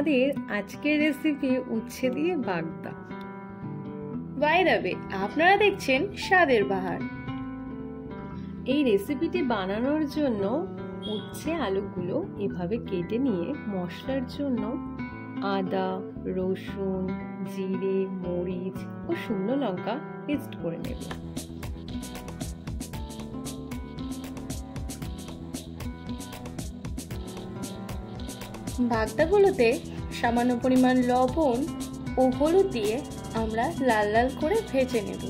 আমাদের আজকের রেসিপি উচ্ছে দিয়ে বাগদা। বাই দ্য ওয়ে, আপনারা দেখছেন স্বাদের বাহার। এই রেসিপিটি বানানোর জন্য উচ্ছে আলুগুলো এভাবে কেটে নিয়ে মশলার জন্য আদা, রসুন, জিরে, মরিচ ও শুকনো লঙ্কা পেস্ট করে নেব। বাগদাগুলোতে সামান্য পরিমাণ লবণ ও হলুদ দিয়ে আমরা লাল লাল করে ভেজে নেব।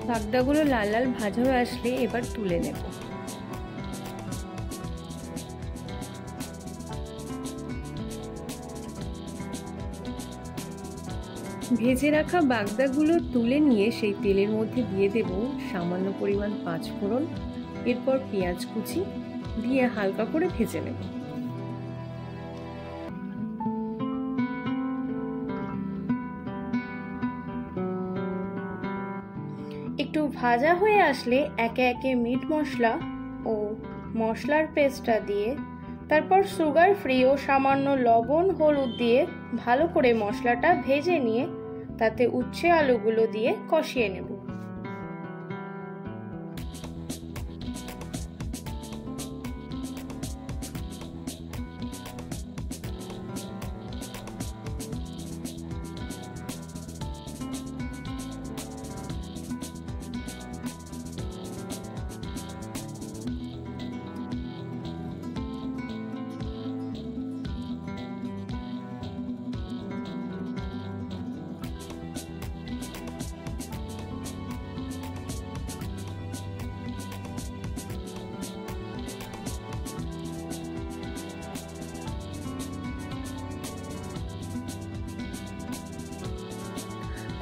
বাগদাগুলো লাল লাল ভাজা হয়ে আসলে এবার তুলে নেব। ভেজে রাখা বাগদাগুলো তুলে নিয়ে সেই তেলের মধ্যে দিয়ে দেব সামান্য পরিমাণ পাঁচফোড়ন, এরপর পেঁয়াজ কুচি দিয়ে হালকা করে ভেজে নেব। একটু ভাজা হয়ে আসলে একে একে মিট মশলা ও মশলার পেস্টটা দিয়ে তারপর সুগার ফ্রি ও সামান্য লবণ হলুদ দিয়ে ভালো করে মশলাটা ভেজে নিয়ে তাতে উচ্ছে আলুগুলো দিয়ে কষিয়ে নেব।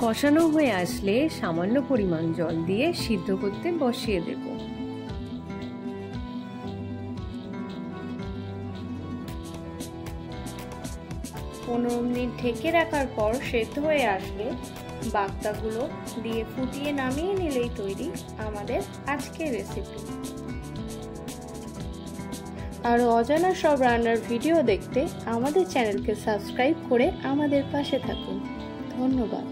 কষানো হয়ে আসলে সামান্য পরিমাণ জল দিয়ে সিদ্ধ করতে বসিয়ে দেব। পনেরো মিনিট ঢেকে রাখার পর সেদ্ধ হয়ে আসলে বাগদাগুলো দিয়ে ফুটিয়ে নামিয়ে নিলেই তৈরি আমাদের আজকের রেসিপি। আরও অজানা সব রান্নার ভিডিও দেখতে আমাদের চ্যানেলকে সাবস্ক্রাইব করে আমাদের পাশে থাকুন। ধন্যবাদ।